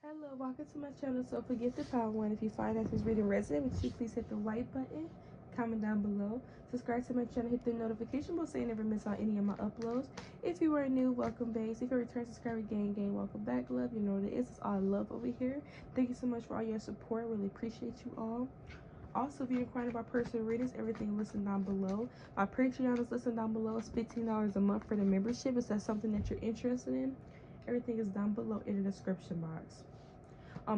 Hello, welcome to my channel, Soulfully Gifted Power One. If you find that this reading resonates with you, please hit the like button, comment down below, subscribe to my channel, hit the notification bell so you never miss out any of my uploads. If you are new, welcome, babes. If you're a return subscriber, gang, welcome back, love. You know what it is. It's all love over here. Thank you so much for all your support. Really appreciate you all. Also, if you're inquiring about personal readings, everything listed down below. My Patreon is listed down below. It's $15 a month for the membership. Is that something that you're interested in? Everything is down below in the description box.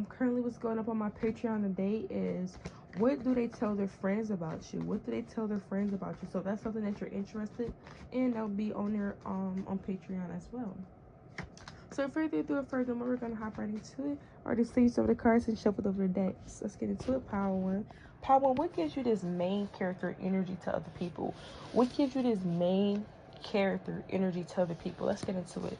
Currently what's going up on my Patreon today is, what do they tell their friends about you? What do they tell their friends about you? So that's something that you're interested in. That'll be on there on Patreon as well. So further furthermore, we're gonna hop right into it. Already sleeves over the cards and shuffled over the decks. Let's get into it. Power one. Power one, what gives you this main character energy to other people? What gives you this main character energy to other people? Let's get into it.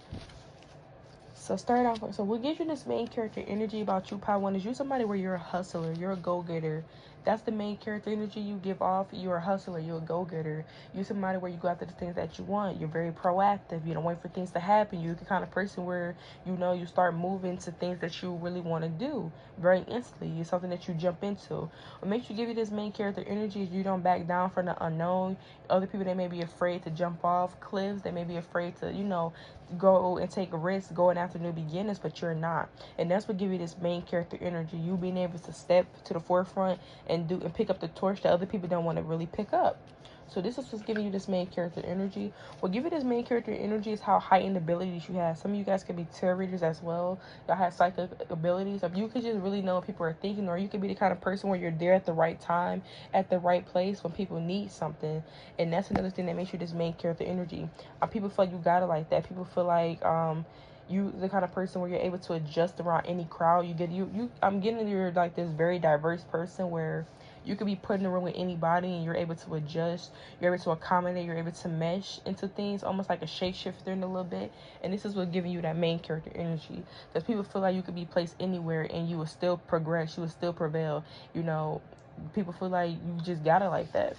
So start off. So what gives you this main character energy about you, Power One, is you somebody where you're a hustler, you're a go-getter. That's the main character energy you give off. You're a hustler, you're a go-getter. You're somebody where you go after the things that you want. You're very proactive. You don't wait for things to happen. You're the kind of person where, you know, you start moving to things that you really want to do very instantly. It's something that you jump into. What makes you give you this main character energy is you don't back down from the unknown. Other people, they may be afraid to jump off cliffs. They may be afraid to, you know, go and take a risk going after new beginnings, but you're not. And that's what gives you this main character energy. You being able to step to the forefront and pick up the torch that other people don't want to really pick up. So this is what's giving you this main character energy. What give you this main character energy is how heightened abilities you have. Some of you guys could be tarot readers as well. Y'all have psychic abilities. Or you could just really know what people are thinking, or you could be the kind of person where you're there at the right time, at the right place when people need something. And that's another thing that makes you this main character energy. People feel like you got it like that. People feel like you the kind of person where you're able to adjust around any crowd. I'm getting you're like this very diverse person where you could be put in a room with anybody and you're able to adjust, you're able to accommodate, you're able to mesh into things, almost like a shapeshifter in a little bit. And this is what's giving you that main character energy. Because people feel like you could be placed anywhere and you will still progress, you will still prevail. You know, people feel like you just got it like that.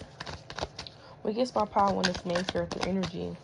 What gets my power when it's main character energy?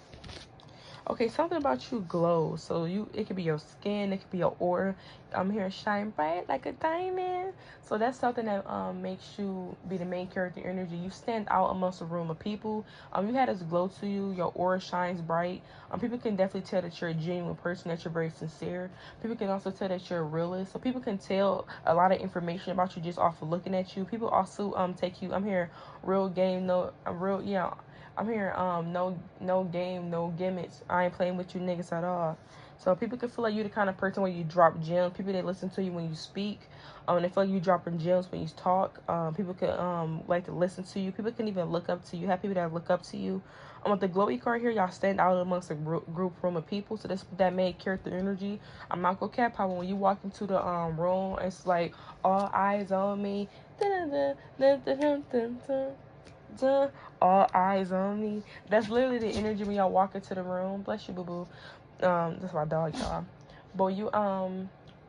Okay, something about you glows. So it could be your skin, it could be your aura. I'm here shine bright like a diamond. So that's something that makes you be the main character energy. You stand out amongst a room of people. You have this glow to you. Your aura shines bright. People can definitely tell that you're a genuine person, that you're very sincere. People can also tell that you're a realist. So people can tell a lot of information about you just off of looking at you. People also take you. I'm here real game, no real yeah. I'm here, no game, no gimmicks. I ain't playing with you niggas at all. So people can feel like you're the kind of person where you drop gems. People, they listen to you when you speak. They feel like you dropping gems when you talk. People can like to listen to you. People can even look up to you. Have people that look up to you. With the glowy card here, y'all stand out amongst a group room of people. So that's that main character energy. I'm not gonna cap how when you walk into the room, it's like all eyes on me. Dun, dun, dun, dun, dun, dun, dun. Duh, all eyes on me. That's literally the energy when y'all walk into the room. Bless you, boo boo. That's my dog, y'all. But you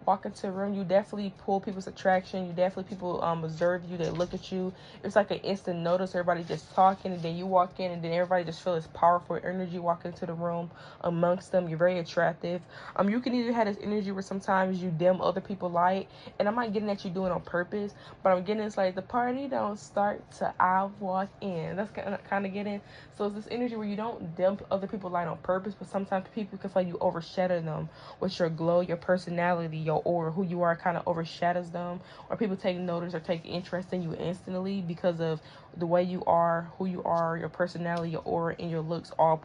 walk into a room, you definitely pull people's attraction. You definitely people observe you, they look at you. It's like an instant notice. Everybody just talking, and then you walk in, and then everybody just feel this powerful energy walking into the room amongst them. You're very attractive. You can either have this energy where sometimes you dim other people light, and I'm not getting that you do it on purpose, but I'm getting it's like the party don't start till I walk in. That's kind of getting. So it's this energy where you don't dim other people light on purpose, but sometimes people can feel like you overshadow them with your glow, your personality, your aura, who you are kind of overshadows them, or people take notice or take interest in you instantly because of the way you are, who you are, your personality, your aura, and your looks all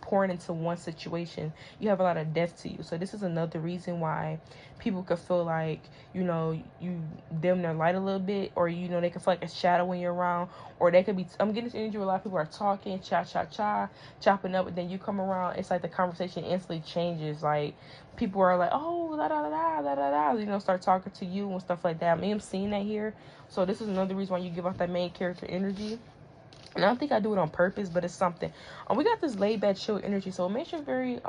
pouring into one situation. You have a lot of depth to you. So this is another reason why people could feel like, you know, you dim their light a little bit, or, you know, they can feel like a shadow when you're around, or they could be, I'm getting this energy where a lot of people are talking, chopping up, and then you come around, it's like the conversation instantly changes. Like, people are like, oh, da da da da da da, you know, start talking to you and stuff like that. I'm seeing that here. So this is another reason why you give off that main character energy. And I don't think I do it on purpose, but it's something. We got this laid back, chill energy. So it makes you very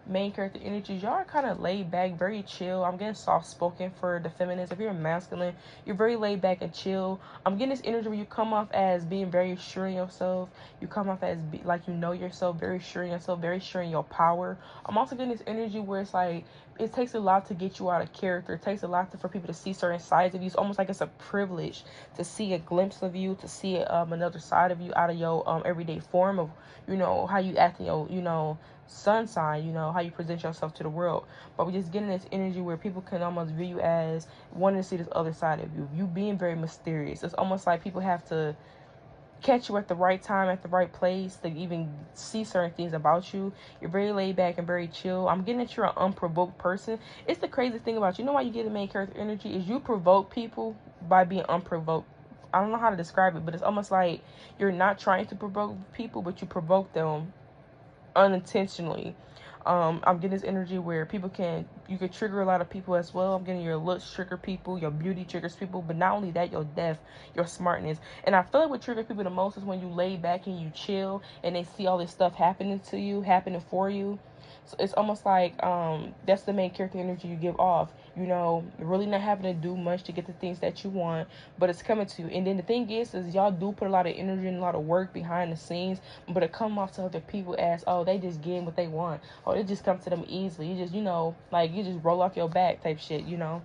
main character energies. Y'all are kind of laid back, very chill. I'm getting soft spoken for the feminines. If you're masculine, you're very laid back and chill. I'm getting this energy where you come off as being very sure in yourself. You come off as like you know yourself, very sure in yourself, very sure in your power. I'm also getting this energy where it's like it takes a lot to get you out of character. It takes a lot for people to see certain sides of you. It's almost like it's a privilege to see a glimpse of you, to see another side of you out of your everyday form of, you know, how you act in your, you know, sun sign, you know, how you present yourself to the world. But we're just getting this energy where people can almost view you as wanting to see this other side of you. You being very mysterious. It's almost like people have to catch you at the right time, at the right place, to even see certain things about you. You're very laid back and very chill. I'm getting that you're an unprovoked person. It's the crazy thing about you. You know why you get the main character energy is you provoke people by being unprovoked. I don't know how to describe it, but it's almost like you're not trying to provoke people, but you provoke them unintentionally. I'm getting this energy where you could trigger a lot of people as well. I'm getting your looks trigger people, your beauty triggers people, but not only that, your depth, your smartness. And I feel like what triggers people the most is when you lay back and you chill and they see all this stuff happening to you, happening for you. So it's almost like that's the main character energy you give off. You know, really not having to do much to get the things that you want, but it's coming to you. And then the thing is y'all do put a lot of energy and a lot of work behind the scenes, but it come off to other people as, oh, they just getting what they want. Oh, it just comes to them easily. You just, you know, like you just roll off your back type shit, you know.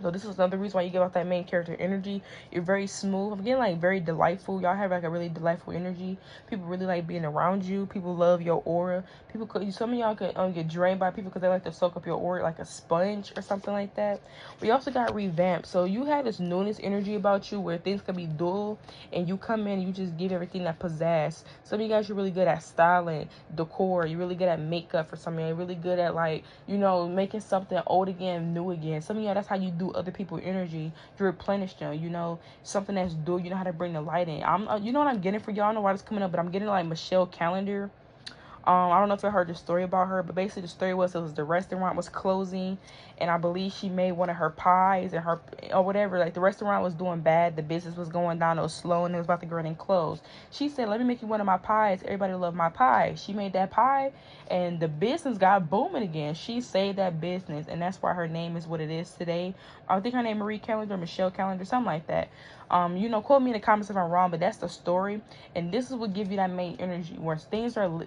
So this is another reason why you give off that main character energy. You're very smooth. I'm getting like very delightful. Y'all have like a really delightful energy. People really like being around you. People love your aura. Some of y'all can get drained by people because they like to soak up your aura like a sponge or something like that. We also got revamped. So you have this newness energy about you where things can be dull, and you come in and you just give everything that pizzazz. Some of you guys are really good at styling, decor. You're really good at makeup for some of you. You're really good at, like, you know, making something old again, new again. Some of y'all, that's how you do other people's energy. You replenish them, you know, something that's dull. You know how to bring the light in. You know what I'm getting for y'all? I don't know why it's coming up, but I'm getting like Michelle Calendar. I don't know if I heard the story about her, but basically the story was the restaurant was closing, and I believe she made one of her pies and her or whatever. Like the restaurant was doing bad, the business was going down, it was slow, and it was about to go and close. She said, "Let me make you one of my pies. Everybody love my pie." She made that pie, and the business got booming again. She saved that business, and that's why her name is what it is today. I think her name Marie Calendar, Michelle Calendar, something like that. You know, quote me in the comments if I'm wrong, but that's the story, and this is what gives you that main energy where things are.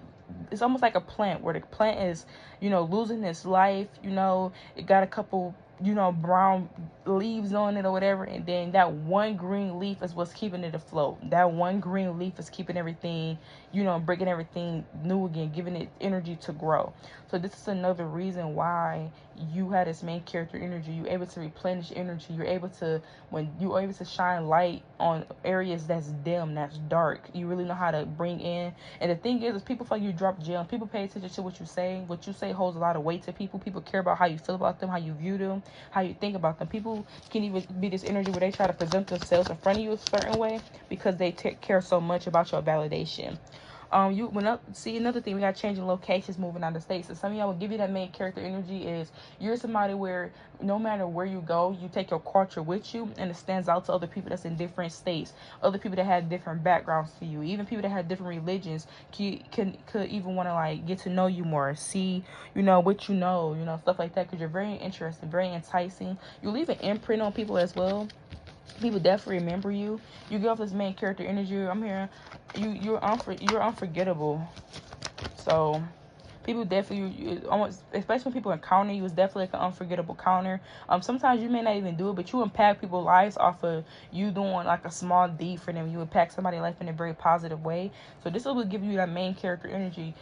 It's almost like a plant where the plant is, you know, losing its life. You know, it got a couple, you know, brown leaves on it or whatever, and then that one green leaf is what's keeping it afloat. That one green leaf is keeping everything, you know, bringing everything new again, giving it energy to grow. So this is another reason why you had this main character energy. You're able to replenish energy. You're able to, when you're able to shine light on areas that's dim, that's dark, you really know how to bring in. And the thing is people feel like you drop gems. People pay attention to what you say. What you say holds a lot of weight to people. People care about how you feel about them, how you view them, how you think about them. People can even be this energy where they try to present themselves in front of you a certain way because they care so much about your validation. You went up. See, another thing, we got changing locations, moving out of state. So some of y'all will give you that main character energy is you're somebody where no matter where you go, you take your culture with you, and it stands out to other people that's in different states, other people that have different backgrounds to you, even people that have different religions could even want to like get to know you more, see, you know, what you know, stuff like that, because you're very interesting, very enticing. You leave an imprint on people as well. People definitely remember you. You give off this main character energy. I'm hearing you're unforgettable. So people definitely, almost, especially when people encounter you, it's definitely like an unforgettable counter. Sometimes you may not even do it, but you impact people's lives off of you doing like a small deed for them. You impact somebody's life in a very positive way. So this will give you that main character energy.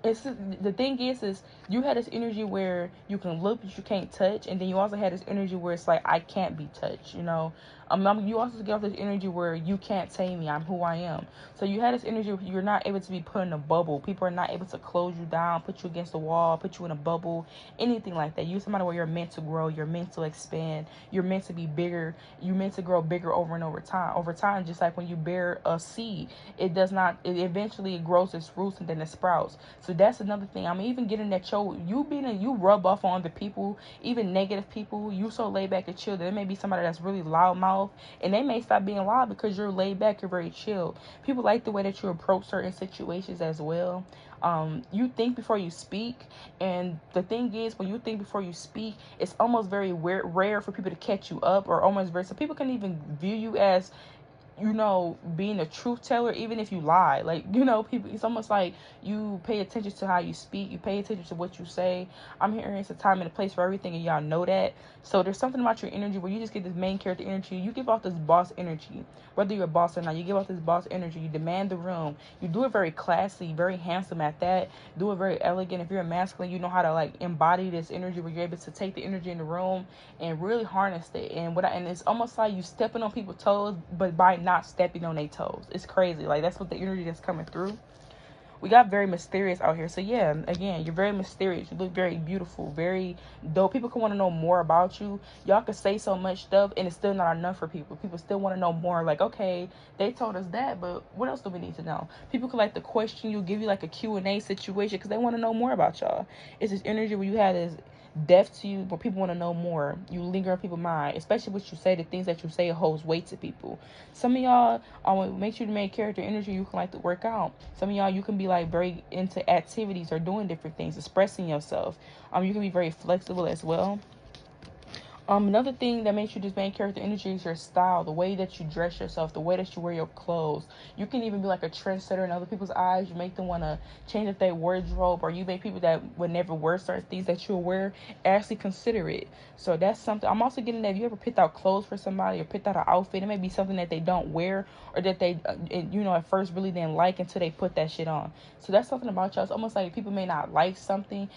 The thing is you had this energy where you can look but you can't touch, and then you also had this energy where it's like I can't be touched, you know. You also get off this energy where you can't tame me, I'm who I am. So you had this energy where you're not able to be put in a bubble. People are not able to close you down, put you against the wall, put you in a bubble, anything like that. You're somebody where you're meant to grow, you're meant to expand, you're meant to be bigger, you're meant to grow bigger over and over time. Just like when you bear a seed, it eventually grows its roots and then it sprouts. So that's another thing. I'm even getting that you rub off on other people, even negative people. You so laid back and chill. There may be somebody that's really loudmouth, and they may stop being loud because you're laid back, you're very chill. People like the way that you approach certain situations as well. You think before you speak, and the thing is, when you think before you speak, it's almost very rare for people to catch you up, or almost very, so people can even view you as, you know, being a truth teller, even if you lie. Like, you know, people, it's almost like you pay attention to how you speak, you pay attention to what you say. I'm hearing it's a time and a place for everything, and y'all know that. So there's something about your energy where you just get this main character energy. You give off this boss energy. Whether you're a boss or not, you give off this boss energy. You demand the room. You do it very classy, very handsome at that. Do it very elegant. If you're a masculine, you know how to like embody this energy where you're able to take the energy in the room and really harness it. And it's almost like you stepping on people's toes, but by not stepping on their toes. It's crazy. Like, that's what the energy that's coming through. We got very mysterious out here. So yeah, again, you're very mysterious. You look very beautiful, very dope. People can want to know more about you. Y'all can say so much stuff and it's still not enough for people. People still want to know more. Like, okay, they told us that, but what else do we need to know? People can like to question you, give you like a Q&A situation because they want to know more about y'all. It's this energy where you have this depth to you, but people want to know more. You linger in people's mind, especially what you say. The things that you say holds weight to people. Some of y'all make you the main character energy. You can like to work out. Some of y'all, you can be like very into activities or doing different things, expressing yourself. You can be very flexible as well. Another thing that makes you this main character energy is your style, the way that you dress yourself, the way that you wear your clothes. You can even be like a trendsetter in other people's eyes. You make them want to change up their wardrobe, or you make people that would never wear certain things that you'll wear actually consider it. So that's something. I'm also getting that if you ever picked out clothes for somebody or picked out an outfit, it may be something that they don't wear or that they, at first really didn't like until they put that shit on. So that's something about y'all. It's almost like people may not like something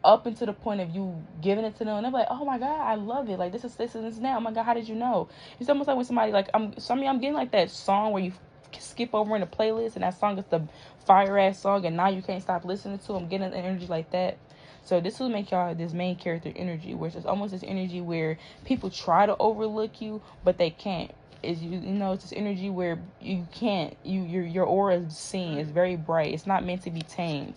up until the point of you giving it to them, and they're like, oh my god, I love it, like this and this and that, oh my god, how did you know? It's almost like when somebody like, I'm getting like that song where you skip over in the playlist and that song is the fire ass song and now you can't stop listening to. I'm getting an energy like that. So this will make y'all this main character energy, which is almost this energy where people try to overlook you but they can't. Is it's this energy where you can't, your aura is seen, it's very bright, it's not meant to be tamed.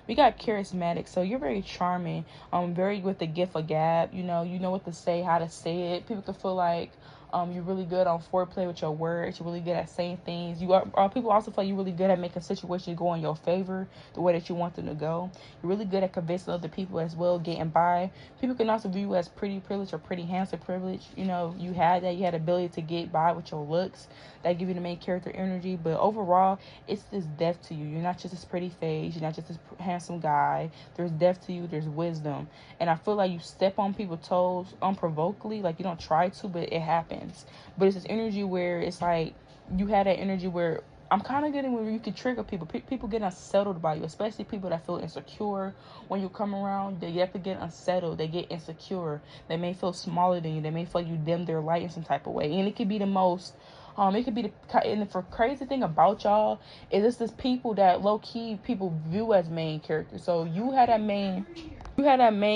We got charismatic, so you're very charming, very with the gift of gab. You know what to say, how to say it. People can feel like you're really good on foreplay with your words. You're really good at saying things. People also feel like you're really good at making situations go in your favor the way that you want them to go. You're really good at convincing other people as well, getting by. People can also view you as pretty privilege or pretty handsome privilege. You had that. You had the ability to get by with your looks. That give you the main character energy. But overall, it's this depth to you. You're not just this pretty face. You're not just this handsome guy. There's depth to you. There's wisdom. And I feel like you step on people's toes unprovokedly. Like, you don't try to, but it happens. But it's this energy where it's like you had that energy where I'm kind of getting where you can trigger people. People get unsettled by you, especially people that feel insecure when you come around. They have to get unsettled. They get insecure. They may feel smaller than you. They may feel like you dim their light in some type of way. And it could be the most... it could be and the crazy thing about y'all is it's this people that low-key people view as main characters. So you had that main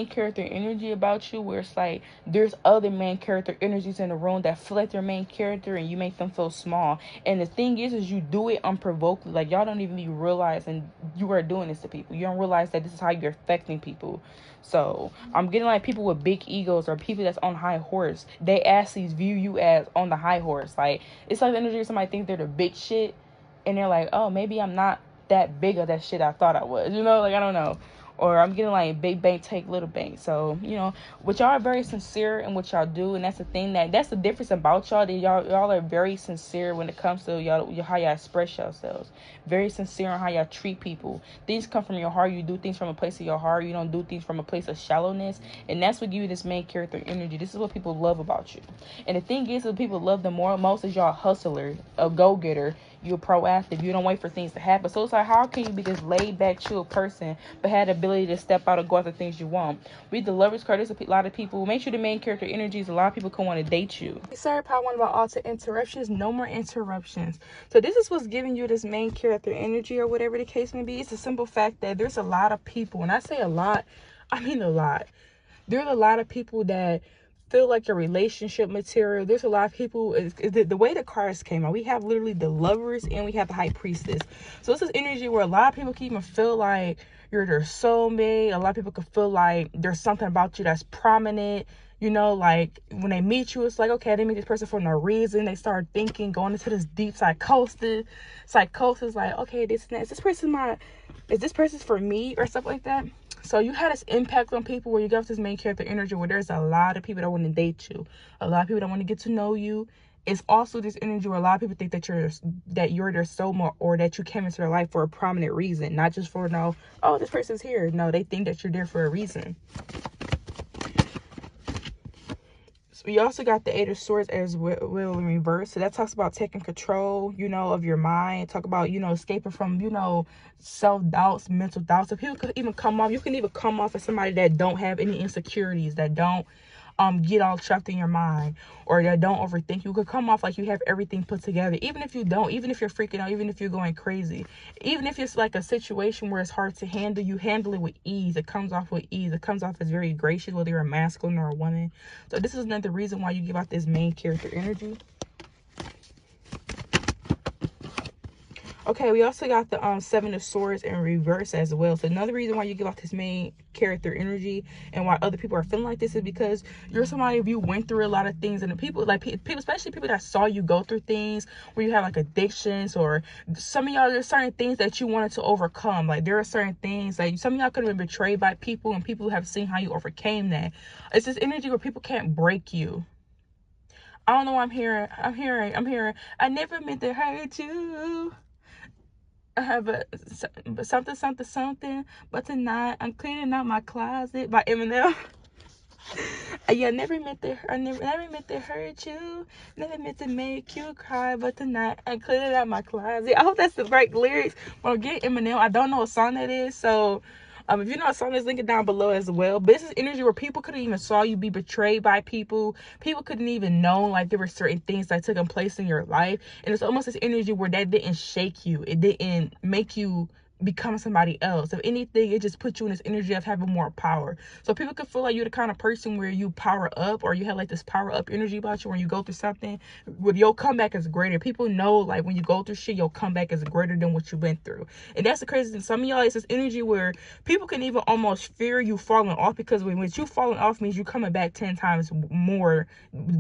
character energy about you where it's like there's other main character energies in the room that feel like their main character and you make them feel small. And the thing is you do it unprovokedly. Like, y'all don't even realize and you are doing this to people. You don't realize that this is how you're affecting people. So I'm getting like people with big egos or people that's on high horse. They actually view you as on the high horse. Like, it's like the energy of somebody think they're the big shit and they're like, oh, maybe I'm not that big of that shit I thought I was. Like, I don't know. Or I'm getting like big bank take little bank. So, but y'all are very sincere in what y'all do. And that's the thing that's the difference about y'all. That y'all are very sincere when it comes to y'all, how y'all express yourselves. Very sincere on how y'all treat people. Things come from your heart. You do things from a place of your heart. You don't do things from a place of shallowness. And that's what gives you this main character energy. This is what people love about you. And the thing is, what people love the most is y'all hustler, a go-getter. You're proactive. You don't wait for things to happen. So it's like, how can you be this laid back, chill person, but have the ability to step out and go after things you want? Read the Lovers card. There's a lot of people. Make sure the main character energies. A lot of people can want to date you. Sorry, part 1 about all the interruptions. No more interruptions. So this is what's giving you this main character energy or whatever the case may be. It's a simple fact that there's a lot of people. When I say a lot, I mean a lot. There's a lot of people that feel like your relationship material. There's a lot of people, the way the cards came out, we have literally the Lovers and we have the High Priestess. So this is energy where a lot of people can even feel like you're their soulmate. A lot of people can feel like there's something about you that's prominent. You know, like when they meet you, it's like, okay, they meet this person for no reason. They start thinking, going into this deep psychosis, like, okay, this and that. Is this person for me or stuff like that? So you had this impact on people where you got this main character energy where there's a lot of people that want to date you, a lot of people that want to get to know you. It's also this energy where a lot of people think that you're their soulmate, or that you came into their life for a prominent reason, not just for this person's here. No, they think that you're there for a reason. We also got the Eight of Swords as well in reverse. So that talks about taking control, of your mind. Talk about, escaping from, self-doubts, mental doubts. So people could even you can even come off as somebody that don't have any insecurities, that don't get all trapped in your mind, or that don't overthink. You could come off like you have everything put together, even if you don't, even if you're freaking out, even if you're going crazy, even if it's like a situation where it's hard to handle, you handle it with ease. It comes off with ease. It comes off as very gracious, whether you're a masculine or a woman. So this is another reason why you give out this main character energy. Okay, we also got the Seven of Swords in reverse as well. So another reason why you give off this main character energy and why other people are feeling like this is because you're somebody, if you went through a lot of things, and the people, especially people that saw you go through things where you have like addictions, or some of y'all, there's certain things that you wanted to overcome. Like there are certain things, like some of y'all could have been betrayed by people, and people have seen how you overcame that. It's this energy where people can't break you. I don't know what I'm hearing. I never meant to hurt you. But something. But tonight I'm cleaning out my closet by Eminem. Yeah, never meant to hurt you. Never meant to make you cry. But tonight I'm cleaning out my closet. I hope that's the right lyrics. Well, get Eminem. I don't know what song that is. So, if you know a song, link it down below as well. But this is energy where people couldn't even saw you be betrayed by people. People couldn't even know like there were certain things that took place in your life. And it's almost this energy where that didn't shake you. It didn't make you become somebody else. If anything, it just put you in this energy of having more power. So people could feel like you're the kind of person where you power up, or you have like this power up energy about you when you go through something. With your comeback is greater. People know like when you go through shit, your comeback is greater than what you've been through. And that's the crazy thing. Some of y'all, it's this energy where people can even almost fear you falling off, because when you falling off means you coming back 10 times more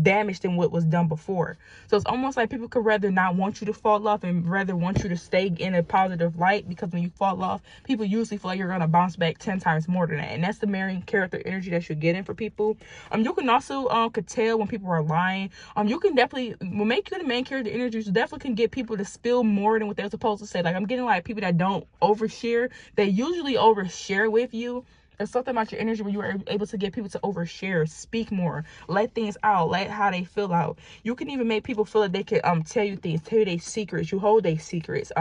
damaged than what was done before. So it's almost like people could rather not want you to fall off and rather want you to stay in a positive light, because when you fall off, people usually feel like you're gonna bounce back 10 times more than that. And that's the main character energy that you're getting for people. You can also could tell when people are lying. You can definitely, will make you the main character energy, you definitely can get people to spill more than what they're supposed to say. Like I'm getting like people that don't overshare. They usually overshare with you. There's something about your energy where you are able to get people to overshare, speak more, let things out, let how they feel out. You can even make people feel like they can tell you things, tell you their secrets. You hold their secrets.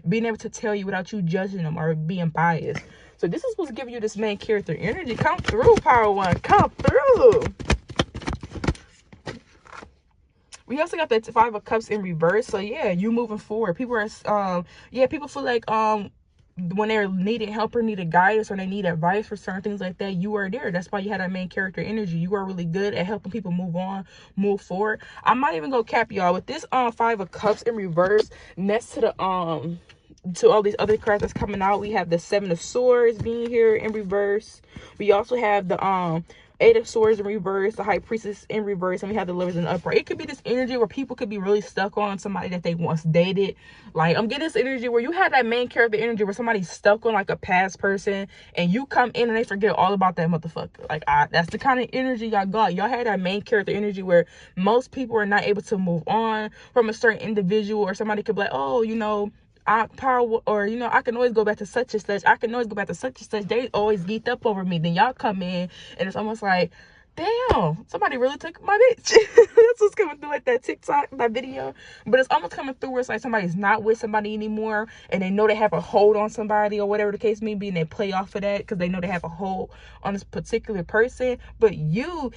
Being able to tell you without you judging them or being biased. So this is what's giving you this main character energy. Come through, Power One. Come through. We also got the Five of Cups in reverse. So yeah, you moving forward. People are people feel like when they're needing help or needed guidance or they need advice for certain things like that, you are there. That's why you had that main character energy. You are really good at helping people move on, move forward. I'm not even gonna cap y'all with this Five of Cups in reverse next to the to all these other cards that's coming out. We have the Seven of Swords being here in reverse. We also have the Eight of Swords in reverse, the High Priestess in reverse, and we have the Lovers in the upright. It could be this energy where people could be really stuck on somebody that they once dated. Like I'm getting this energy where you have that main character energy where somebody's stuck on like a past person, and you come in and they forget all about that motherfucker. Like that's the kind of energy y'all got. Y'all had that main character energy where most people are not able to move on from a certain individual, or somebody could be like, oh, I can always go back to such and such. I can always go back to such and such. They always geeked up over me. Then y'all come in and it's almost like, damn, somebody really took my bitch. That's what's coming through like that TikTok, that video. But it's almost coming through where it's like somebody's not with somebody anymore, and they know they have a hold on somebody or whatever the case may be, and they play off of that because they know they have a hold on this particular person. But you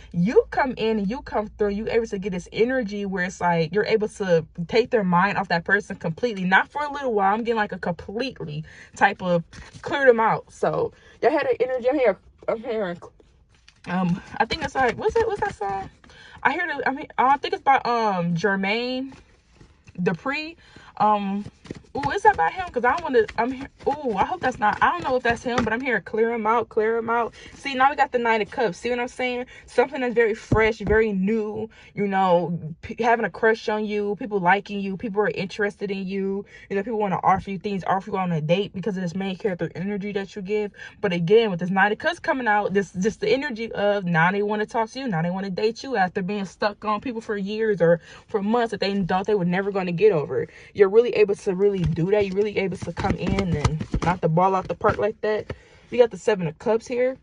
come in and you come through, you able to get this energy where it's like you're able to take their mind off that person completely. Not for a little while. I'm getting like a completely type of clear them out. So y'all had an energy. I'm hearing I think it's like, what's that song? I think it's by Jermaine Dupri. Ooh, is that by him? Because I want to, I'm here. Ooh, I hope that's not, I don't know if that's him, but I'm here. Clear him out, clear him out. See, now we got the Knight of Cups. See what I'm saying? Something that's very fresh, very new, you know, having a crush on you, people liking you, people are interested in you, you know, people want to offer you things, offer you on a date because of this main character energy that you give. But again, with this Knight of Cups coming out, this just the energy of now they want to talk to you, now they want to date you after being stuck on people for years or for months that they thought they were never going to get over. You're really able to really do that. You're really able to come in and knock the ball out the park like that. You got the 7 of Cups here.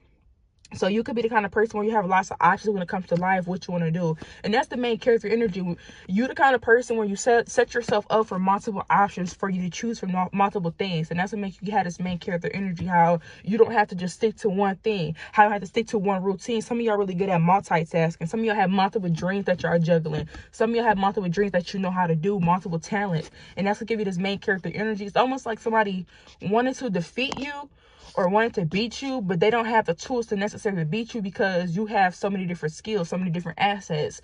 So you could be the kind of person where you have lots of options when it comes to life, what you want to do. And that's the main character energy. You the kind of person where you set yourself up for multiple options for you to choose from multiple things. And that's what makes you have this main character energy. How you don't have to just stick to one thing. How you have to stick to one routine. Some of y'all really good at multitasking. Some of y'all have multiple dreams that y'all juggling. Some of y'all have multiple dreams that you know how to do, multiple talents. And that's what give you this main character energy. It's almost like somebody wanted to defeat you or wanted to beat you, but they don't have the tools to necessarily beat you because you have so many different skills, so many different assets.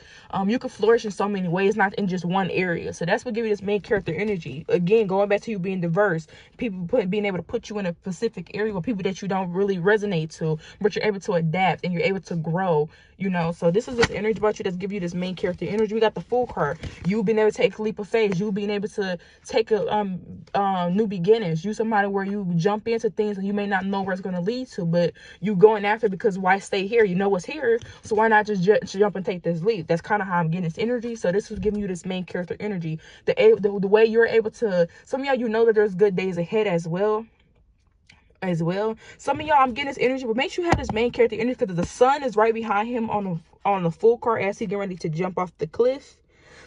You can flourish in so many ways, not in just one area. So that's what gives you this main character energy. Again, going back to you being diverse, being able to put you in a specific area with people that you don't really resonate to, but you're able to adapt and you're able to grow, you know. So this is this energy about you that's giving you this main character energy. We got the Fool card. You being able to take a leap of faith. You being able to take a new beginnings. You somebody where you jump into things and you may not know where it's going to lead to, but you going after it because why stay here? You know what's here, so why not just jump and take this leap? That's kind of how I'm getting this energy. So this is giving you this main character energy. The way you're able to, some of y'all, you know that there's good days ahead as well. Some of y'all, I'm getting this energy, but make sure you have this main character energy because the sun is right behind him on the Fool card as he getting ready to jump off the cliff.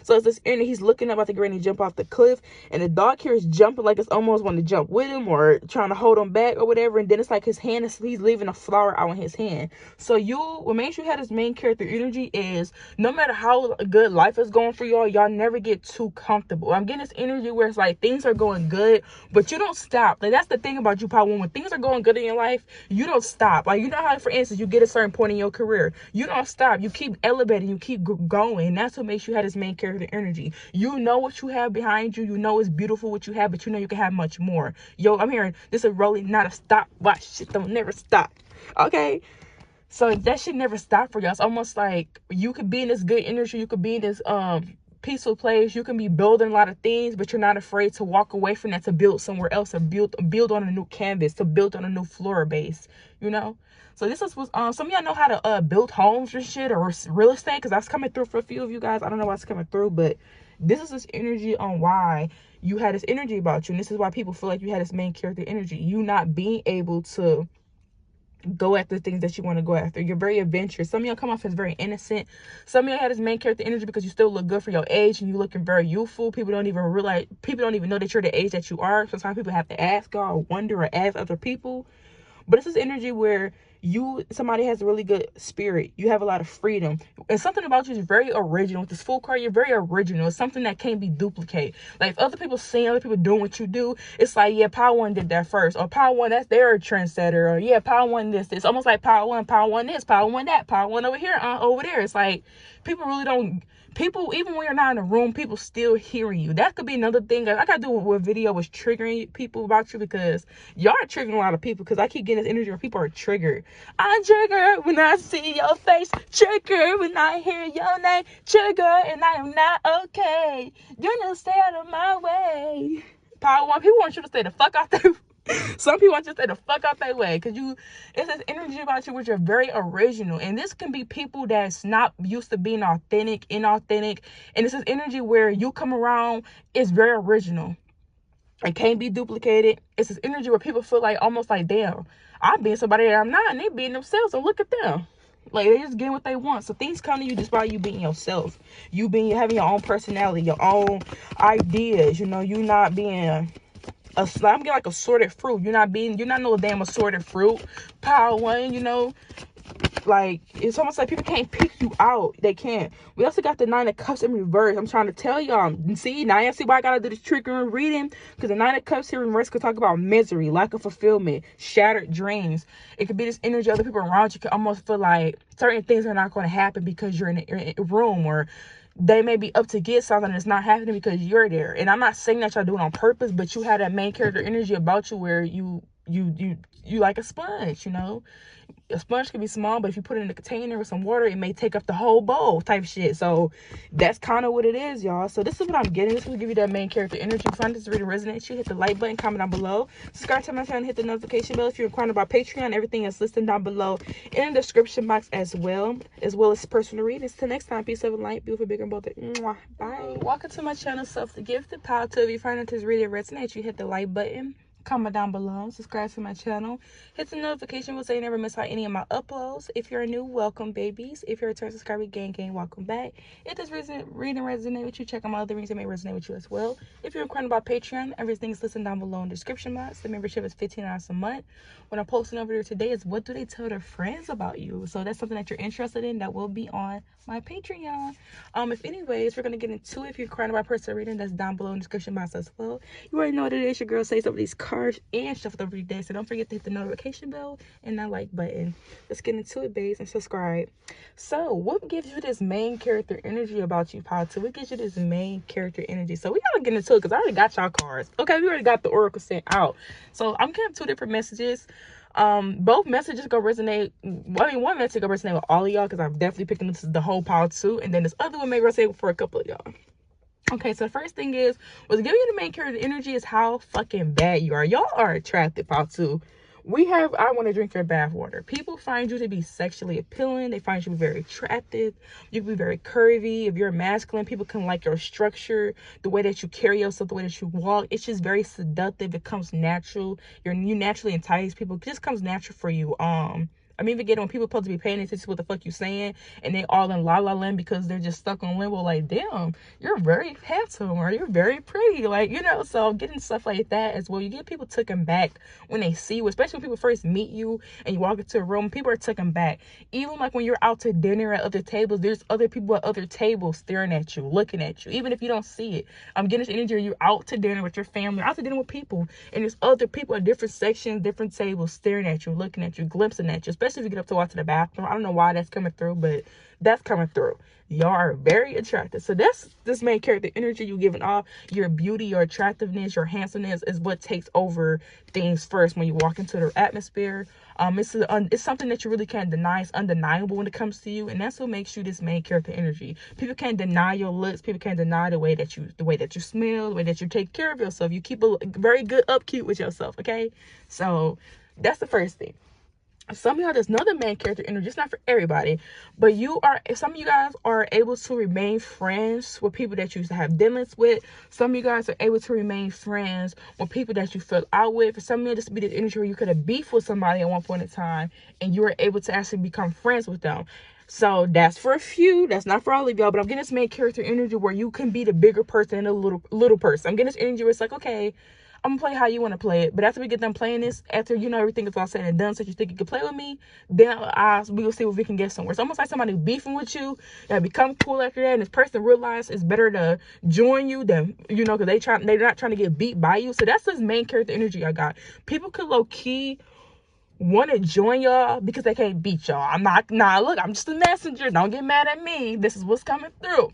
So it's this energy, he's looking up, about to get ready to jump off the cliff, and the dog here is jumping like it's almost wanting to jump with him or trying to hold him back or whatever. And then it's like his hand he's leaving a flower out in his hand. So what makes you have this main character energy is no matter how good life is going for y'all never get too comfortable. I'm getting this energy where it's like things are going good, but you don't stop. Like that's the thing about you, Power One. When things are going good in your life, you don't stop. Like you know how, for instance, you get a certain point in your career, you don't stop. You keep elevating, you keep going. And that's what makes you have this main character energy. You know what you have behind you. You know it's beautiful what you have, but you know you can have much more. Yo, I'm hearing this is really not a stop. Watch shit don't never stop. Okay. So that should never stop for y'all. It's almost like you could be in this good energy. You could be in this peaceful place. You can be building a lot of things, but you're not afraid to walk away from that to build somewhere else, or build on a new canvas, to build on a new floor base, you know. So this is what some of y'all know how to build homes and shit, or real estate, because that's coming through for a few of you guys. I don't know why it's coming through, but this is this energy on why you had this energy about you. And this is why people feel like you had this main character energy. You not being able to go after things that you want to go after. You're very adventurous. Some of y'all come off as very innocent. Some of y'all had this main character energy because you still look good for your age and you looking very youthful. People don't even know that you're the age that you are. Sometimes people have to ask y'all, or wonder, or ask other people. But it's this energy where somebody has a really good spirit. You have a lot of freedom. And something about you is very original. With this Fool card, you're very original. It's something that can't be duplicated. Like if other people seeing other people doing what you do, it's like, yeah, Power One did that first. Or Power One, that's their trendsetter. Or yeah, Power One this. It's almost like Power One this, Power One that, Power One over here, over there. It's like people really don't. People, even when you're not in a room, people still hearing you. That could be another thing. I gotta do a video was triggering people about you, because y'all are triggering a lot of people. Because I keep getting this energy where people are triggered. I'm triggered when I see your face. Triggered when I hear your name. Triggered and I am not okay. You need to stay out of my way. Power One, people want you to stay the fuck out there. Some people want you to stay the fuck out their way, because it's this energy about you which are very original. And this can be people that's not used to being authentic, inauthentic. And it's this energy where you come around, it's very original. It can't be duplicated. It's this energy where people feel like, almost like, damn, I'm being somebody that I'm not, and they being themselves, so look at them. Like, they just getting what they want. So things come to you just by you being yourself. You having your own personality, your own ideas, you know, you not being I'm getting like assorted fruit. You're not no damn assorted fruit. Power one, you know. Like, it's almost like people can't pick you out. They can't. We also got the 9 of Cups in reverse. I'm trying to tell y'all. See, now you see why I gotta do this triggering reading? Because the 9 of Cups here in reverse could talk about misery, lack of fulfillment, shattered dreams. It could be this energy other people around you can almost feel like certain things are not going to happen because you're in a room, or they may be up to get something that's not happening because you're there. And I'm not saying that y'all do it on purpose, but you have that main character energy about you where you like a sponge, you know. A sponge can be small, but if you put it in a container with some water, it may take up the whole bowl type shit. So that's kind of what it is, y'all. So this is what I'm getting. This will give you that main character energy. If you find this reading resonates, you hit the like button, comment down below, subscribe to my channel, hit the notification bell. If you're inquiring about Patreon, everything is listed down below in the description box as well as personal readings. Till next time, peace, love, and light. Beautiful, bigger, and bold. Mwah. Bye. Welcome to my channel, SoulfullyGifted. Power to. If you find this reading resonates, you hit the like button, comment down below, subscribe to my channel, hit the notification bell so you never miss out any of my uploads. If you're new, welcome, babies. If you're a return subscriber, gang, welcome back. If this reading resonate with you, check out my other readings that may resonate with you as well. If you're inquiring about Patreon, everything is listed down below in the description box. The membership is $15 a month. What I'm posting over there today is what do they tell their friends about you. So that's something that you're interested in that will be on my Patreon. If anyways, we're gonna get into it. If you're inquiring about personal reading, that's down below in the description box as well. You already know what it is. Your girl says over these cards and stuff every day, so don't forget to hit the notification bell and that like button. Let's get into it, babes, and subscribe. So what gives you this main character energy about you, Power 2? What gives you this main character energy? So we gotta get into it because I already got y'all cards. Okay, we already got the oracle sent out, so I'm getting 2 different messages. Both messages gonna resonate. One message gonna resonate with all of y'all because I'm definitely picking this the whole Power 2, and then this other one may resonate for a couple of y'all. Okay, so the first thing is, what's giving you the main character energy is how fucking bad you are. Y'all are attracted, Power 2. I want to drink your bath water. People find you to be sexually appealing. They find you to be very attractive. You can be very curvy. If you're masculine, people can like your structure, the way that you carry yourself, the way that you walk. It's just very seductive. It comes natural. You naturally entice people. It just comes natural for you. I mean, forget when people supposed to be paying attention to what the fuck you saying, and they all in la la land because they're just stuck on limbo. Like, damn, you're very handsome, or you're very pretty, like, you know. So getting stuff like that as well. You get people taken back when they see you, especially when people first meet you and you walk into a room. People are taken back. Even like when you're out to dinner at other tables, there's other people at other tables staring at you, looking at you, even if you don't see it. I'm getting this energy. You're out to dinner with your family, out to dinner with people, and there's other people at different sections, different tables, staring at you, looking at you, glimpsing at you. Especially if you get up to walk to the bathroom. I don't know why that's coming through, but that's coming through. Y'all are very attractive. So that's this main character energy you giving off. Your beauty, your attractiveness, your handsomeness is what takes over things first when you walk into the atmosphere. It's something that you really can't deny. It's undeniable when it comes to you, and that's what makes you this main character energy. People can't deny your looks. People can't deny the way that you smell, the way that you take care of yourself. You keep a very good upkeep with yourself. Okay, so that's the first thing. Some of y'all, there's another main character energy. It's not for everybody, but some of you guys are able to remain friends with people that you used to have dealings with. Some of you guys are able to remain friends with people that you fell out with. For some of you, this be the energy where you could have beef with somebody at one point in time, and you were able to actually become friends with them. So that's for a few. That's not for all of y'all, but I'm getting this main character energy where you can be the bigger person and the little person. I'm getting this energy where it's like, okay, I'm gonna play how you want to play it, but after we get done playing this, after you know everything is all said and done, so you think you can play with me, then we will see if we can get somewhere. It's almost like somebody beefing with you, that become cool after that, and this person realize it's better to join you than, you know, because they're not trying to get beat by you. So that's this main character energy I got. People could low key want to join y'all because they can't beat y'all. Look, I'm just a messenger. Don't get mad at me. This is what's coming through.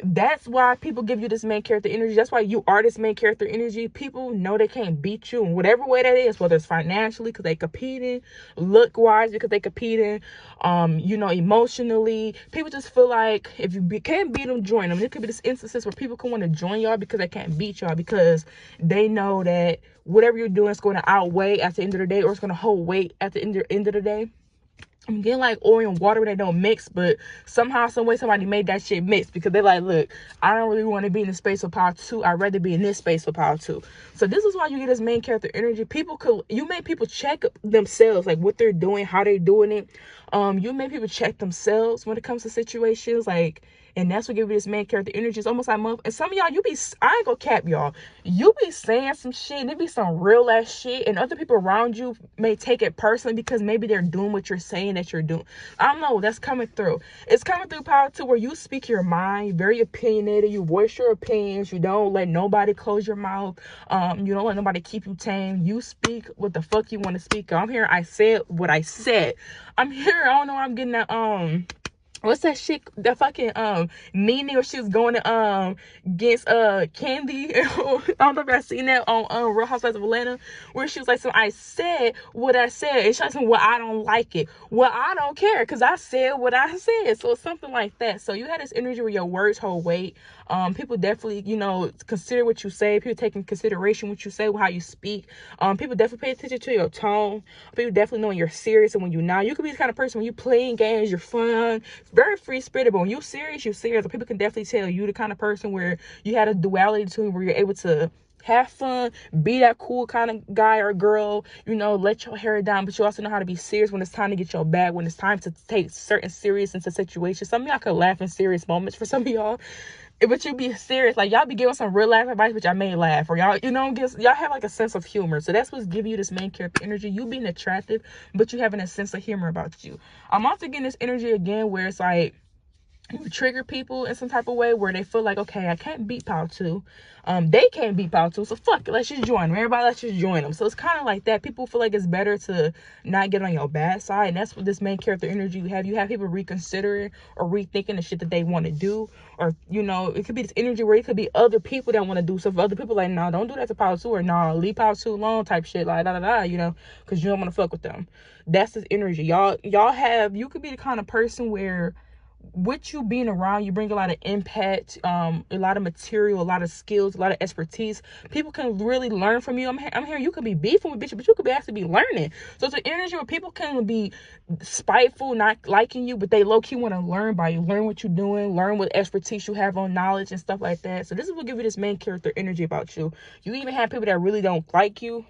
That's why people give you this main character energy. That's why you are this main character energy. People know they can't beat you in whatever way that is, whether it's financially because they competing, look wise because they competing, you know, emotionally. People just feel like if you can't beat them, join them. There could be this instances where people can want to join y'all because they can't beat y'all, because they know that whatever you're doing is going to outweigh at the end of the day, or it's going to hold weight at the end of the day. I'm getting like oil and water where they don't mix, but somehow, some way, somebody made that shit mix because they're like, look, I don't really want to be in the space of Power 2. I'd rather be in this space for Power 2. So this is why you get this main character energy. You make people check themselves, like what they're doing, how they're doing it. You make people check themselves when it comes to situations. Like, And that's what give you this main character energy. It's almost like month. And some of y'all, I ain't gonna cap y'all. You be saying some shit, and it be some real ass shit, and other people around you may take it personally because maybe they're doing what you're saying that you're doing. I don't know. That's coming through. It's coming through power too, where you speak your mind, very opinionated. You voice your opinions. You don't let nobody close your mouth. You don't let nobody keep you tame. You speak what the fuck you want to speak. I'm here. I said what I said. I'm here. I don't know where I'm getting that. What's that shit? That fucking Nene, where she was going to against Candy. I don't know if y'all seen that on Real Housewives of Atlanta, where she was like, "So I said what I said," and she's like, "Well, I don't like it." Well, I don't care because I said what I said. So it's something like that. So you had this energy where your words hold weight. People definitely, consider what you say. People take in consideration what you say, how you speak. People definitely pay attention to your tone. People definitely know when you're serious and when you're not. You could be the kind of person when you playing games, you're fun, very free spirited, but when you're serious, you're serious. People can definitely tell you the kind of person where you had a duality to where you're able to have fun, be that cool kind of guy or girl, let your hair down, but you also know how to be serious when it's time to get your bag, when it's time to take certain serious into situations. Some of y'all could laugh in serious moments for some of y'all. But you be serious, like y'all be giving some real life advice, which I may laugh, or y'all, y'all have like a sense of humor. So that's what's giving you this main character energy. You being attractive, but you having a sense of humor about you. I'm also getting this energy again where it's like you trigger people in some type of way where they feel like, okay, I can't beat Power 2. They can't beat Power 2, so fuck it, let's just join them. Everybody, let's just join them. So it's kind of like that. People feel like it's better to not get on your bad side, and that's what this main character energy you have. You have people reconsidering or rethinking the shit that they want to do, or it could be this energy where it could be other people that want to do stuff. Other people like, no, don't do that to Power 2, or no, leave Power 2 alone type shit, like because you don't want to fuck with them. That's this energy. Y'all have, you could be the kind of person where with you being around, you bring a lot of impact, a lot of material, a lot of skills, a lot of expertise. People can really learn from you. I'm here. You could be beefing with bitches, but you could actually be learning. So it's an energy where people can be spiteful, not liking you, but they low-key want to learn by you. Learn what you're doing, learn what expertise you have on knowledge and stuff like that. So this is what give you this main character energy about you. You even have people that really don't like you.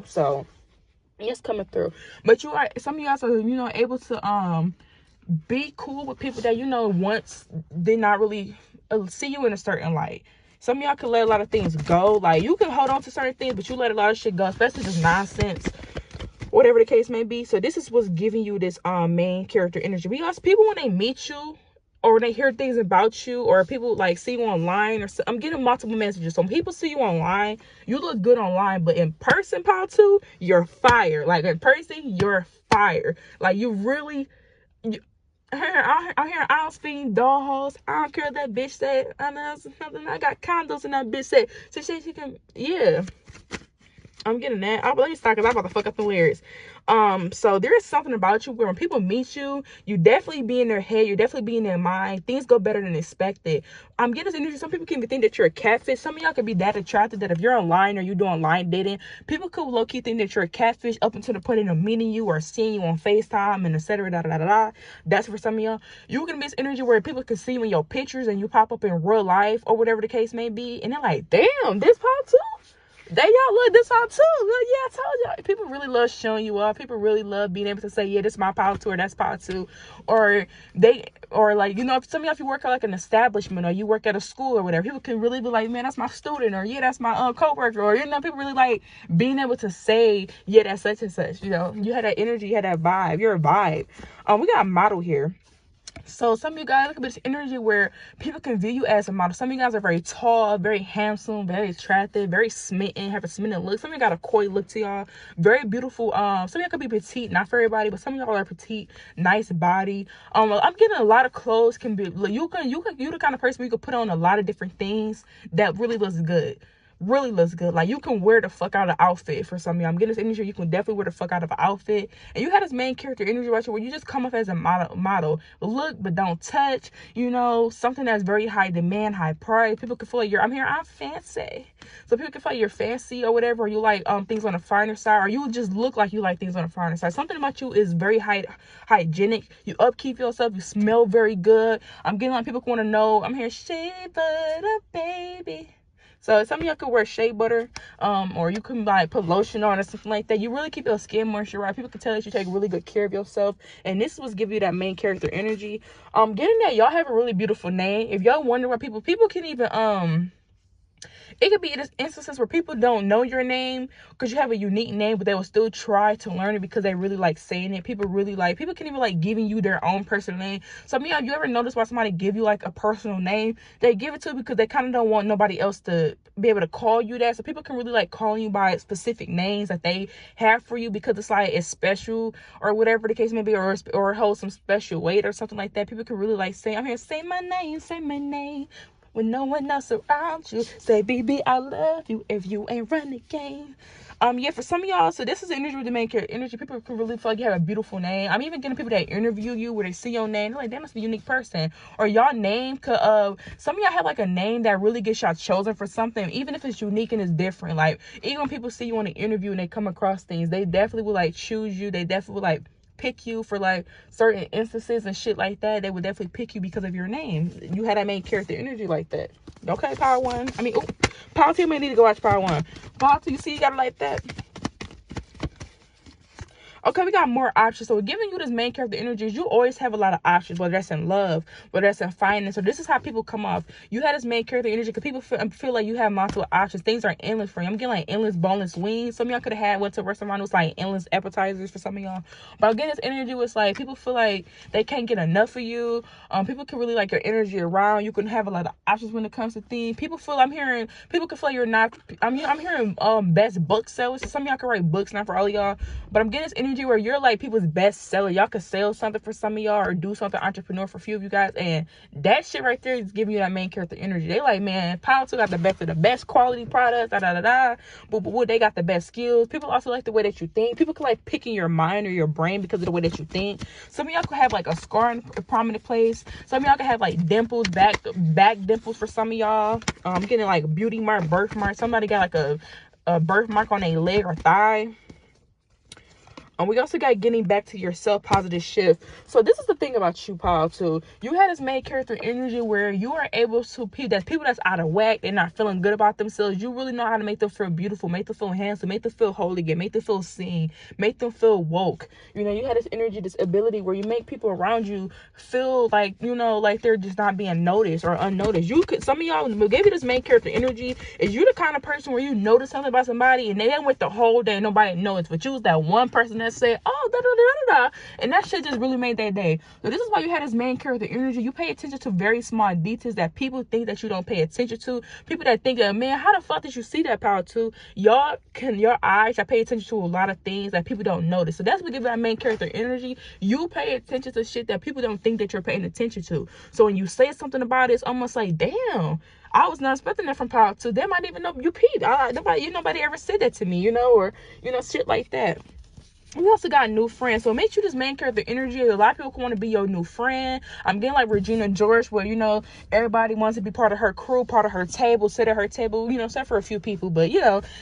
So it's coming through. But some of you guys are, able to be cool with people that once did not really see you in a certain light. Some of y'all can let a lot of things go. Like, you can hold on to certain things, but you let a lot of shit go, especially just nonsense, whatever the case may be. So this is what's giving you this main character energy. Because people, when they meet you or when they hear things about you, or people like see you online, I'm getting multiple messages. So when people see you online, you look good online, but in person, Power 2, you're fire. Like, in person, you're fire. Like, you really, I'm here, I don't speak dollhouse. I don't care what that bitch said. I know something. I got condos in that bitch said. So she can, yeah. I'm getting that. Let me start because I'm about to fuck up the lyrics. So there is something about you where when people meet you, you definitely be in their head, you definitely be in their mind. Things go better than expected. I'm getting this energy. Some people can even think that you're a catfish. Some of y'all could be that attracted that if you're online or you do online dating, people could low-key think that you're a catfish up until the point of them meeting you or seeing you on FaceTime and etc. That's for some of y'all. You can be this energy where people can see you in your pictures and you pop up in real life or whatever the case may be, and they're like, damn, this Power 2? Y'all look this out too. Like, yeah, I told y'all. People really love showing you off. People really love being able to say, yeah, this is my Power 2 or that's Power 2. Or like, if some of y'all, if you work at like an establishment or you work at a school or whatever, people can really be like, man, that's my student, or yeah, that's my coworker, or people really like being able to say, yeah, that's such and such. You had that energy, you had that vibe. You're a vibe. We got a model here. So some of you guys, look at this energy where people can view you as a model. Some of you guys are very tall, very handsome, very attractive, very smitten, have a smitten look. Some of you got a coy look to y'all, very beautiful. Some of y'all could be petite, not for everybody, but some of y'all are petite, nice body. I'm getting a lot of clothes. Can be you the kind of person where you could put on a lot of different things that really looks good. Really looks good. Like, you can wear the fuck out of outfit for some of y'all. I'm getting this energy. You can definitely wear the fuck out of an outfit. And you had this main character energy right here where you just come off as a model. Look, but don't touch. Something that's very high demand, high price. People can feel like I'm fancy. So people can feel like you're fancy or whatever. Or you like things on the finer side. Or you just look like you like things on the finer side. Something about you is very hygienic. You upkeep yourself. You smell very good. I'm getting like people want to know. I'm here, shape it up, baby. So some of y'all could wear shea butter, or you can like put lotion on or something like that. You really keep your skin moisturized. People can tell that you take really good care of yourself, and this was give you that main character energy. Getting that y'all have a really beautiful name. If y'all wonder why people can even it could be instances where people don't know your name because you have a unique name, but they will still try to learn it because they really like saying it. People can even like giving you their own personal name. So, you ever notice why somebody give you like a personal name? They give it to you because they kind of don't want nobody else to be able to call you that. So people can really like call you by specific names that they have for you because it's like it's special or whatever the case may be, or holds some special weight or something like that. People can really like say, I'm here, say my name. When no one else around you, say, baby, I love you if you ain't running game. Yeah, for some of y'all, so this is the energy with the main character energy. People can really feel like you have a beautiful name. I'm even getting people that interview you where they see your name. They're like, that must be a unique person. Or y'all name could, some of y'all have like a name that really gets y'all chosen for something, even if it's unique and it's different. Like, even when people see you on an interview and they come across things, they definitely will like choose you. They definitely will like pick you for like certain instances and shit like that. They would definitely pick you because of your name. You had that main character energy like that. Okay, Power 1. Power 2 may need to go watch Power 1. Power 2, you see you got it like that? Okay, we got more options. So giving you this main character energies, you always have a lot of options, whether that's in love, whether that's in finance. So this is how people come off. You had this main character energy because people feel like you have multiple options. Things are endless for you. I'm getting like endless boneless wings. Some of y'all could have went to a restaurant. It was like endless appetizers for some of y'all. But again, this energy was like people feel like they can't get enough of you. People can really like your energy around. You can have a lot of options when it comes to things. People can feel like you're not. I'm hearing best book sellers. So some of y'all can write books, not for all of y'all. But I'm getting this energy where you're like people's best seller. Y'all could sell something for some of y'all or do something entrepreneur for a few of you guys, and that shit right there is giving you that main character energy. They like, man, Power 2 got the best quality products, but they got the best skills. People also like the way that you think. People can like pick in your mind or your brain because of the way that you think. Some of y'all could have like a scar in a prominent place. Some of y'all could have like dimples, back dimples for some of y'all. I'm getting like beauty mark, birthmark. Somebody got like a birthmark on a leg or thigh. And we also got getting back to your self-positive shift. So this is the thing about you, Paul, too. You had this main character energy where you are able to, people that's out of whack, they're not feeling good about themselves. You really know how to make them feel beautiful, make them feel handsome, make them feel holy again, make them feel seen, make them feel woke. You had this energy, this ability where you make people around you feel like, like they're just not being noticed or unnoticed. Some of y'all gave you this main character energy. Is you the kind of person where you notice something about somebody and they went the whole day and nobody noticed, but you was that one person that said, oh, and that shit just really made that day. So this is why you had this main character energy. You pay attention to very small details that people think that you don't pay attention to. People that think, man, how the fuck did you see that, Power 2? Your eyes, I pay attention to a lot of things that people don't notice. So that's what gives that main character energy. You pay attention to shit that people don't think that you're paying attention to. So when you say something about it, it's almost like, damn, I was not expecting that from Power 2. They might even know you peed. Nobody ever said that to me, or shit like that. We also got new friends. So make sure this main character energy. A lot of people want to be your new friend. I'm getting like Regina George, where everybody wants to be part of her crew, part of her table, sit at her table, except for a few people. But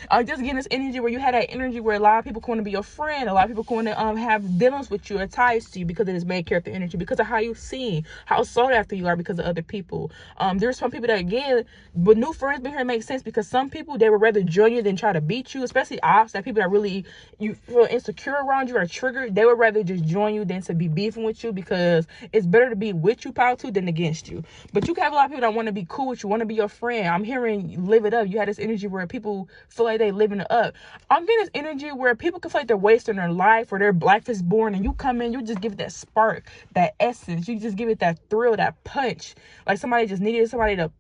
I'm just getting this energy where you had that energy where a lot of people want to be your friend. A lot of people want to have dealings with you or ties to you because of this main character energy, because of how you seem, how sought after you are because of other people. There's some people that, again, but new friends being here makes sense because some people, they would rather join you than try to beat you, especially ops, that people that really you feel insecure around you are triggered. They would rather just join you than to be beefing with you, because it's better to be with you, Power 2, than against you. But you can have a lot of people that want to be cool with you, want to be your friend. I'm hearing live it up. You had this energy where people feel like they living it up. I'm getting this energy where people can feel like they're wasting their life or their life is boring, and you come in, you just give it that spark, that essence. You just give it that thrill, that punch. Like somebody just needed somebody to,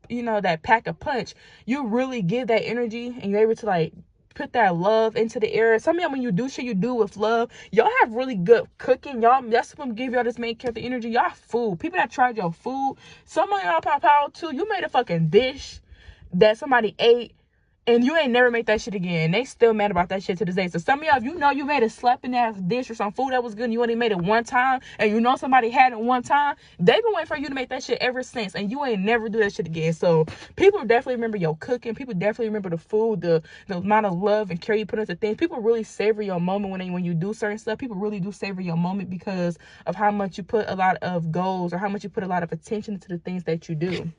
that pack a punch. You really give that energy, and you're able to like put that love into the air. Some of y'all, when you do shit, you do with love. Y'all have really good cooking. Y'all, that's what give y'all this main character energy. Y'all food. People that tried your food. Some of y'all, Power 2, you made a fucking dish that somebody ate, and you ain't never make that shit again. They still mad about that shit to this day. So some of y'all, if you made a slapping ass dish or some food that was good, and you only made it one time, and somebody had it one time, they've been waiting for you to make that shit ever since, and you ain't never do that shit again. So people definitely remember your cooking. People definitely remember the food, the amount of love and care you put into things. People really savor your moment when you do certain stuff. People really do savor your moment because of how much you put a lot of goals or how much you put a lot of attention to the things that you do.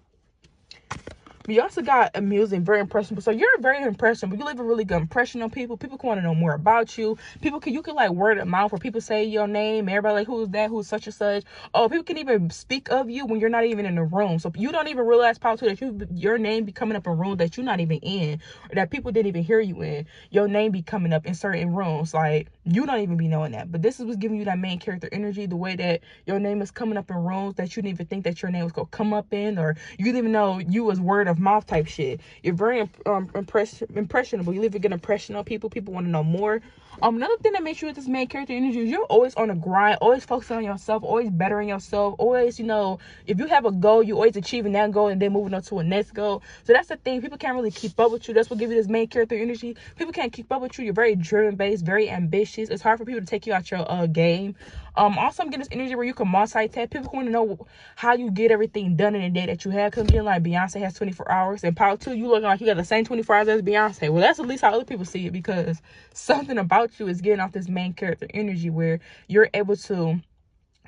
We also got amusing, very impressionable. So you're very impressionable. You leave a really good impression on people. People can want to know more about you. You can like word of mouth where people say your name. Everybody like, who's that? Who's such and such? Oh, people can even speak of you when you're not even in the room. So you don't even realize, Power 2, that your name be coming up in rooms that you're not even in, or that people didn't even hear you in. Your name be coming up in certain rooms. Like, you don't even be knowing that. But this is what's giving you that main character energy, the way that your name is coming up in rooms that you didn't even think that your name was going to come up in, or you didn't even know you was word of mouth type shit. You're very impressionable. You leave a good impression on people. People want to know more. Another thing that makes you with this main character energy is you're always on the grind, always focusing on yourself, always bettering yourself, always, you know, if you have a goal, you always achieving that goal and then moving on to a next goal. So that's the thing. People can't really keep up with you. That's what gives you this main character energy. People can't keep up with you. You're very driven based, very ambitious. It's hard for people to take you out your game. Also, I'm getting this energy where you can multitask. People want to know how you get everything done in a day that you have. Because again, like Beyonce has 24 hours. And Power 2, you look like you got the same 24 hours as Beyonce. Well, that's at least how other people see it, because something about you is getting off this main character energy where you're able to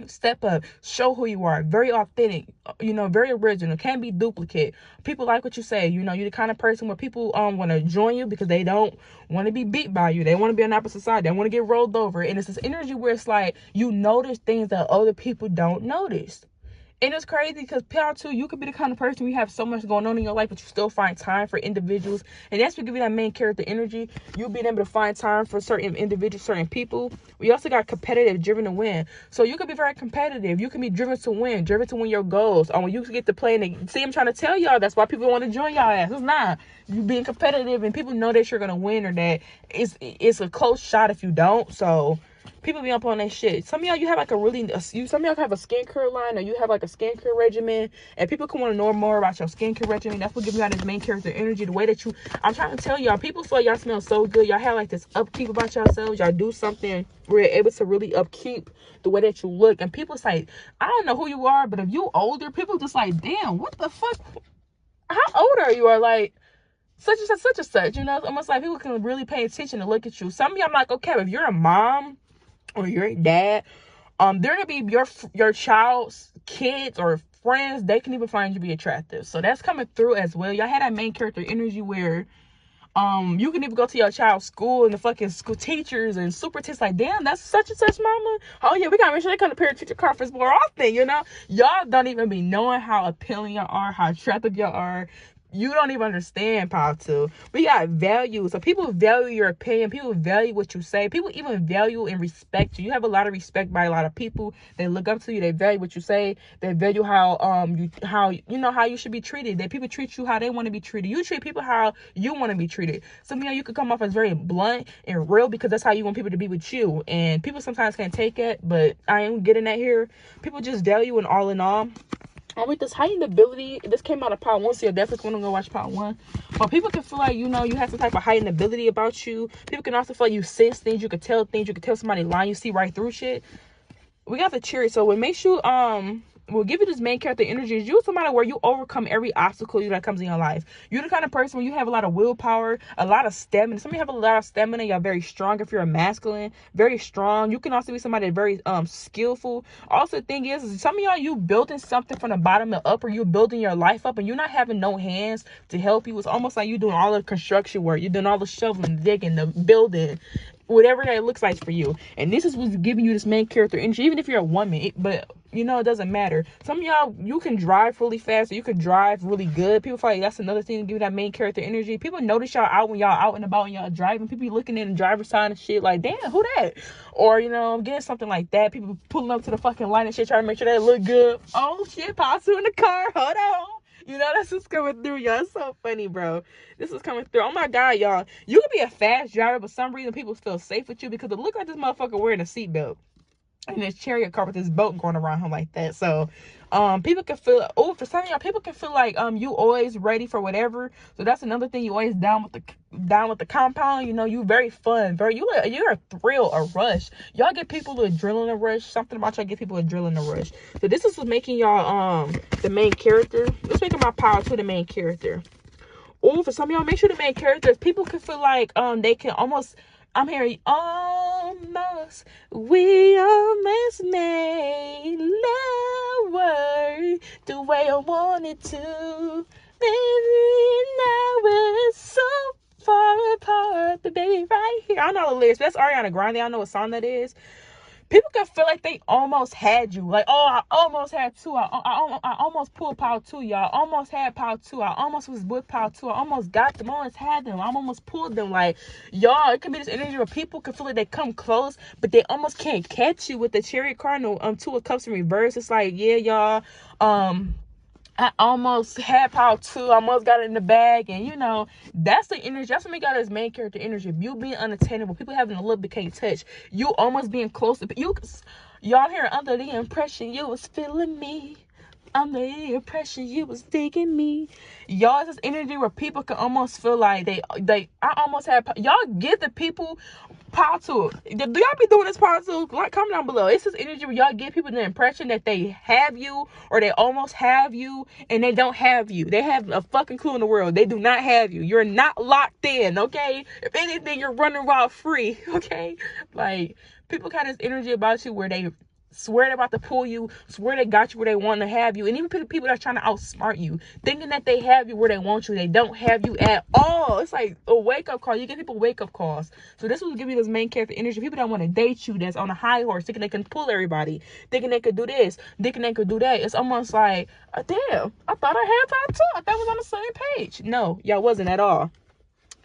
step up, show who you are, very authentic, you know, very original, can't be duplicate. People like what you say. You know, you're the kind of person where people want to join you because they don't want to be beat by you. They want to be on the opposite side. They want to get rolled over. And it's this energy where it's like you notice things that other people don't notice. And it's crazy because Power 2, you could be the kind of person where you have so much going on in your life, but you still find time for individuals. And that's what gives you that main character energy. You being able to find time for certain individuals, certain people. We also got competitive, driven to win. So you could be very competitive. You can be driven to win your goals. When you get to play, and see, I'm trying to tell y'all, that's why people want to join y'all ass. It's not. You being competitive, and people know that you're going to win, or that it's a close shot if you don't. So people be up on that shit. Some of y'all, you have like some of y'all have a skincare line, or you have like a skincare regimen, and people can want to know more about your skincare regimen. That's what gives you out this main character energy. The way that I'm trying to tell y'all, people feel y'all smell so good. Y'all have like this upkeep about yourselves. Y'all do something where you're able to really upkeep the way that you look. And people say, I don't know who you are, but if you older, people just like, damn, what the fuck? How old are you? Or like, such and such, such and such. You know, it's almost like people can really pay attention and look at you. Some of y'all, I'm like, okay, if you're a mom or you're a dad, they're gonna be your child's kids or friends. They can even find you to be attractive. So that's coming through as well. Y'all had that main character energy where you can even go to your child's school, and the fucking school teachers and super teachers like, damn, that's such and such mama. Oh yeah, we gotta make sure they come to parent teacher conference more often. You know, y'all don't even be knowing how appealing y'all are, how attractive y'all are. You don't even understand, Power 2. We got value. So people value your opinion. People value what you say. People even value and respect you. You have a lot of respect by a lot of people. They look up to you. They value what you say. They value how you should be treated. That people treat you how they want to be treated. You treat people how you want to be treated. Some of you could come off as very blunt and real because that's how you want people to be with you. And people sometimes can't take it, but I am getting that here. People just value and all in all. With this heightened ability, this came out of Part 1, so you're definitely going to go watch Part 1. But people can feel like, you know, you have some type of heightened ability about you. People can also feel like you sense things, you can tell things, you can tell somebody lying, you see right through shit. We got the cherry, so what makes you, will give you this main character energy is you're somebody where you overcome every obstacle that comes in your life. You're the kind of person where you have a lot of willpower, a lot of stamina. Some of you have a lot of stamina. You're very strong if you're a masculine, very strong. You can also be somebody that's very skillful. Also, the thing is some of y'all, you building something from the bottom up, or you're building your life up, and you're not having no hands to help you. It's almost like you're doing all the construction work. You're doing all the shoveling, the digging, the building, whatever that looks like for you. And this is what's giving you this main character energy, even if you're a woman. But you know, it doesn't matter. Some of y'all, you can drive really fast, or you can drive really good. People feel like that's another thing to give you that main character energy. People notice y'all out when y'all out and about and y'all driving. People be looking in the driver's side and shit like, damn, who that? Or, you know, getting something like that. People pulling up to the fucking line and shit, trying to make sure they look good. Oh shit, Pops in the car, hold on. You know, that's what's coming through, y'all. It's so funny, bro. This is coming through. Oh my God, y'all. You could be a fast driver, but for some reason people feel safe with you because it look like this motherfucker wearing a seatbelt. And this chariot car with this boat going around him like that. So people can feel, for some of y'all, people can feel like you always ready for whatever. So that's another thing. You always down with the compound. You know, you very fun, you're a thrill, a rush. Y'all get people the adrenaline rush. Something about y'all get people adrenaline rush. So this is what's making y'all the main character. Let's make my Power 2 the main character. For some of y'all, make sure the main characters, people can feel like they can almost, I'm hearing we almost made love work the way I wanted to. Baby, now we're so far apart, but baby, right here. I don't know the lyrics. That's Ariana Grande. I don't know what song that is. People can feel like they almost had you. Like, oh, I almost had two. I almost pulled power two, y'all. Almost had power two. I almost was with power two. I almost got them. I almost had them. I almost pulled them. Like, y'all, it can be this energy where people can feel like they come close, but they almost can't catch you with the Chariot card. No, Two of Cups in reverse. It's like, yeah, y'all. I almost had power two. I almost got it in the bag. And, you know, that's the energy. That's what we got as main character energy. If you being unattainable, people having a little bit can't touch. You almost being close to you. Y'all here under the impression you was feeling me. Under the impression you was digging me. Y'all, it's this energy where people can almost feel like I almost had. Y'all give the people power two. Do y'all be doing this power two? Like, comment down below. It's this energy where y'all give people the impression that they have you or they almost have you, and they don't have you. They have a fucking clue in the world. They do not have you. You're not locked in, okay? If anything, you're running wild free, okay? Like, people got this energy about you where they swear they're about to pull you, swear they got you where they want to have you. And even people that are trying to outsmart you, thinking that they have you where they want you, they don't have you at all. It's like a wake-up call. You give people wake-up calls. So this will give you this main character energy. People that want to date you, that's on a high horse, thinking they can pull everybody, thinking they could do this, thinking they could do that. It's almost like, damn, I thought I had time too. I thought I was on the same page. No, y'all wasn't at all.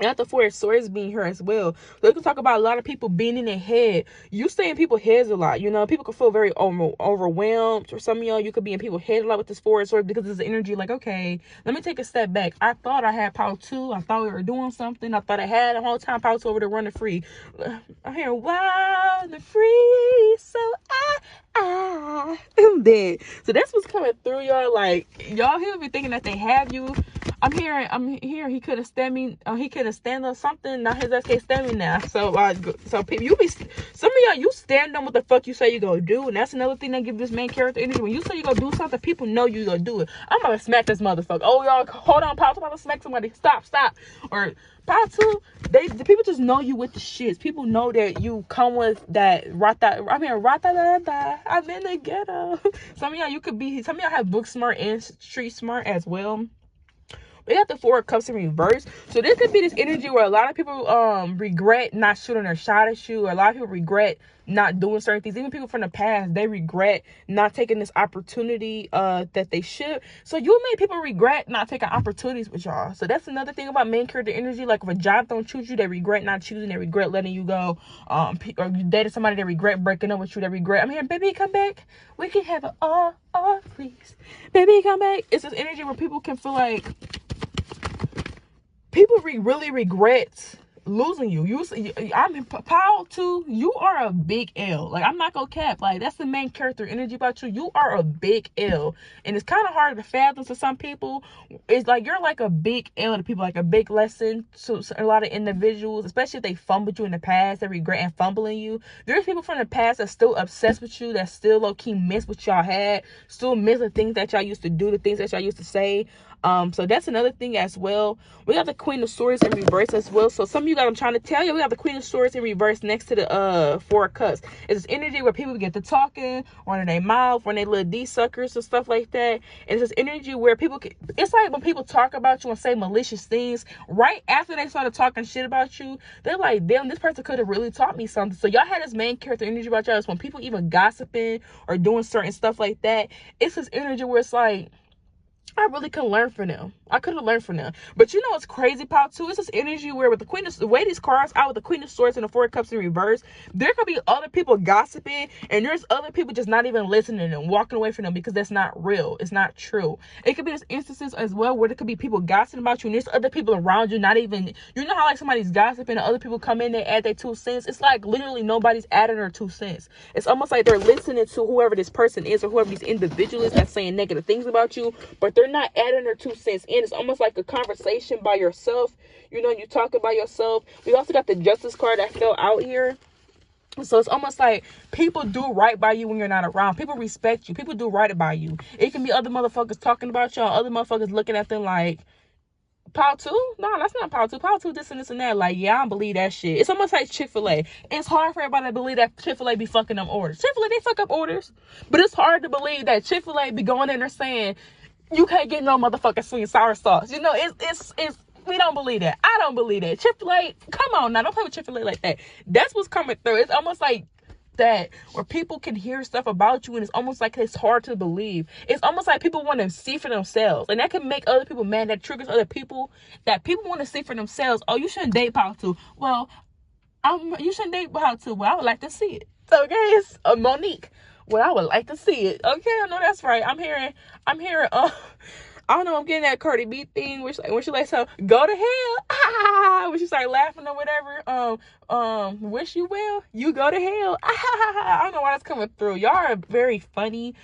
And at the Four of Swords being here as well. So we can talk about a lot of people being in their head. You stay in people's heads a lot. You know, people can feel very overwhelmed. Or some of y'all, you could be in people's head a lot with this Four of Swords because it's energy like, okay, let me take a step back. I thought I had power two. I thought we were doing something. I thought I had the whole time power two over there running free. I'm here wild and free. So I'm dead. So that's what's coming through, y'all. Like, y'all here be thinking that they have you. I'm here. He could have stand me. He could have stand up something. Now his ass can't stand me now. So people, some of y'all, you stand on what the fuck you say you gonna do, and that's another thing that gives this main character energy. When you say you gonna do something, people know you gonna do it. I'm gonna smack this motherfucker. Oh, y'all, hold on, pause. I'm about to smack somebody. Stop. Or power two. The people just know you with the shits. People know that you come with that rata. I'm in the ghetto. Some of y'all have book smart and street smart as well. We got the Four of Cups in reverse. So this could be this energy where a lot of people regret not shooting their shot at you. Or a lot of people regret not doing certain things. Even people from the past, they regret not taking this opportunity that they should. So you made people regret not taking opportunities with y'all. So that's another thing about main character energy. Like if a job don't choose you, they regret not choosing. They regret letting you go. Or you dated somebody, they regret breaking up with you. They regret, I'm here, baby, come back. We can have it all, please. Baby, come back. It's this energy where people can feel like people really regret losing you. I'm in power two. You are a big L. Like, I'm not gonna cap. Like, that's the main character energy about you. You are a big L, and it's kind of hard to fathom to some people. It's like you're like a big L to people, like a big lesson to a lot of individuals, especially if they fumbled you in the past. They regret and fumbling you. There's people from the past that's still obsessed with you, that still low key miss what y'all had, still miss the things that y'all used to do, the things that y'all used to say. So that's another thing as well. We got the Queen of Swords in reverse as well. So some of you guys, I'm trying to tell you, we got the Queen of Swords in reverse next to the Four of Cups. It's this energy where people get to talking, or in their mouth, or in their little D-suckers and stuff like that. And it's this energy where people can, it's like when people talk about you and say malicious things, right after they started talking shit about you, they're like, damn, this person could have really taught me something. So y'all had this main character energy about y'all. It's when people even gossiping or doing certain stuff like that. It's this energy where it's like, I really could learn from them. I could have learned from them. But you know what's crazy about too? It's this energy where with the way these cards out with the Queen of Swords and the Four of Cups in reverse, there could be other people gossiping, and there's other people just not even listening and walking away from them because that's not real. It's not true. It could be this instances as well where there could be people gossiping about you, and there's other people around you not even, you know how like somebody's gossiping and other people come in, they add their 2 cents. It's like literally nobody's adding their 2 cents. It's almost like they're listening to whoever this person is or whoever these individual is that's saying negative things about you, but they're not adding their 2 cents in. It's almost like a conversation by yourself. You know, you talking by yourself. We also got the Justice card that fell out here. So it's almost like people do right by you when you're not around. People respect you. People do right by you. It can be other motherfuckers talking about y'all, other motherfuckers looking at them like, power two? No, that's not power two. Power two, this and this and that. Like, yeah, I don't believe that shit. It's almost like Chick-fil-A. It's hard for everybody to believe that Chick-fil-A be fucking them orders. Chick-fil-A, they fuck up orders. But it's hard to believe that Chick-fil-A be going in there saying, you can't get no motherfucking sweet and sour sauce. You know, it's we don't believe that. I don't believe that. Chick-fil-A, come on now, don't play with Chick-fil-A like that. That's what's coming through. It's almost like that, where people can hear stuff about you and it's almost like it's hard to believe. It's almost like people want to see for themselves, and that can make other people mad. That triggers other people, that people want to see for themselves. Oh, you shouldn't date Power 2. Well, you shouldn't date Power 2. Well, I would like to see it. Okay, it's Monique. Well, I would like to see it. Okay, I know that's right. I'm hearing I don't know, I'm getting that Cardi B thing, which when she likes to go to hell, when she started laughing or whatever, wish you will, you go to hell, I don't know why that's coming through. Y'all are very funny.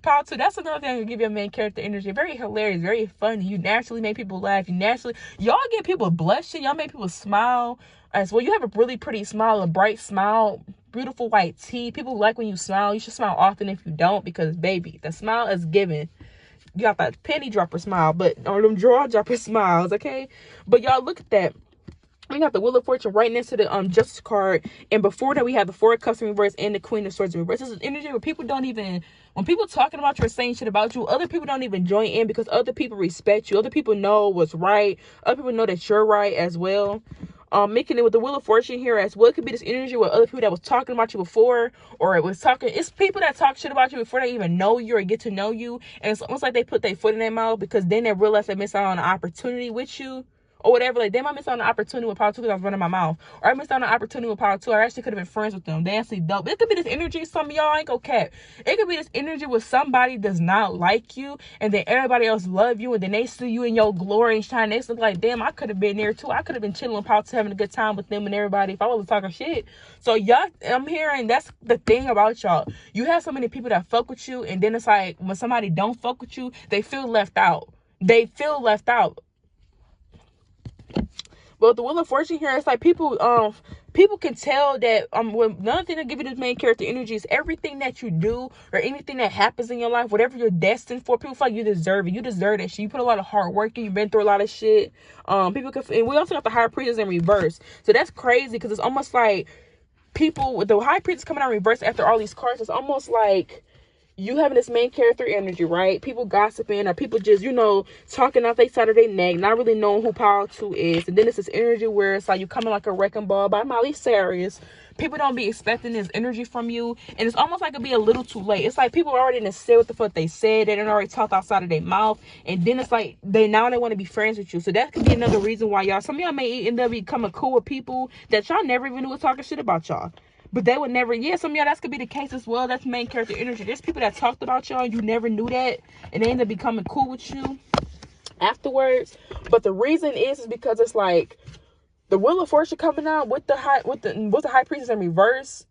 Power 2, that's another thing I can give you a main character energy. Very hilarious, very funny. You naturally make people laugh. Y'all get people blushing. Y'all make people smile as well. You have a really pretty smile, a bright smile, beautiful white teeth. People like when you smile. You should smile often if you don't, because baby, the smile is given. You got that penny dropper smile, or them jaw dropper smiles, okay? But y'all, look at that. We got the Wheel of Fortune right next to the Justice card, and before that we have the Four of Cups in reverse and the Queen of Swords in reverse. This is energy where people don't even, when people talking about you or saying shit about you, other people don't even join in, because other people respect you. Other people know what's right. Other people know that you're right as well. Making it with the Wheel of Fortune here as well. It could be this energy with other people that was talking about you before, or it's people that talk shit about you before they even know you or get to know you, and it's almost like they put their foot in their mouth, because then they realize they missed out on an opportunity with you or whatever. Like, they might miss out on an opportunity with Power 2 because I was running my mouth, or I missed out on an opportunity with Power 2. I actually could have been friends with them. They actually dope. It could be this energy. Some of y'all ain't gonna cap. It could be this energy where somebody does not like you, and then everybody else love you, and then they see you in your glory and shine. They look like, damn, I could have been there too. I could have been chilling with Power 2, having a good time with them and everybody if I wasn't talking shit. So y'all, I'm hearing that's the thing about y'all. You have so many people that fuck with you, and then it's like when somebody don't fuck with you, they feel left out. They feel left out. But the Wheel of Fortune here, it's like people can tell that when another thing that give you this main character energy is everything that you do or anything that happens in your life, whatever you're destined for, people feel like you deserve it. You deserve that shit. You put a lot of hard work in. You've been through a lot of shit. People can, and we also got the High Priestess in reverse. So that's crazy, because it's almost like people with the High Priestess coming out in reverse after all these cards. It's almost like you having this main character energy, right? People gossiping, or people just, talking out their side of their neck, not really knowing who Power 2 is. And then it's this energy where it's like you coming like a wrecking ball by Miley Cyrus. People don't be expecting this energy from you, and it's almost like it'll be a little too late. It's like people already didn't say what the fuck they said. They didn't already talk outside of their mouth, and then it's like they want to be friends with you. So that could be another reason why some of y'all may end up becoming cool with people that y'all never even knew was talking shit about y'all. But they would never, some of y'all, that could be the case as well. That's main character energy. There's people that talked about y'all, you never knew that, and they end up becoming cool with you afterwards. But the reason is because it's like the Wheel of Fortune coming out with the High Priestess in reverse.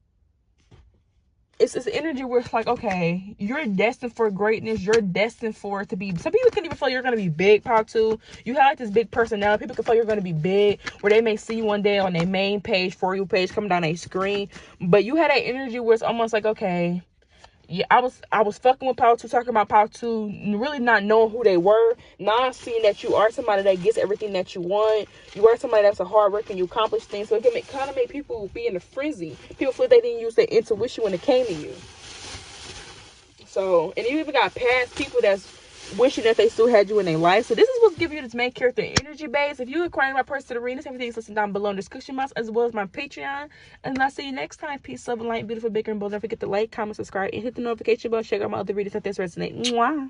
It's this energy where it's like, okay, you're destined for greatness. You're destined for it to be. Some people can even feel you're going to be big, Power 2. You have like this big personality. People can feel you're going to be big, where they may see you one day on their main page, For You page, coming down their screen. But you had that energy where it's almost like, okay, yeah, I was fucking with Power 2, talking about Power 2, really not knowing who they were. Now seeing that you are somebody that gets everything that you want. You are somebody that's a hard worker and you accomplish things. So it can kind of make people be in a frenzy. People feel they didn't use their intuition when it came to you. So, and you even got past people that's wishing that they still had you in their life. So this is what's giving you this main character energy base. If you're acquiring my personal readings, everything is listed down below in the description box, as well as my Patreon. And I'll see you next time. Peace, love, and light, beautiful, bigger, and bold. Don't forget to like, comment, subscribe, and hit the notification bell. Check out my other videos if this resonates. Mwah.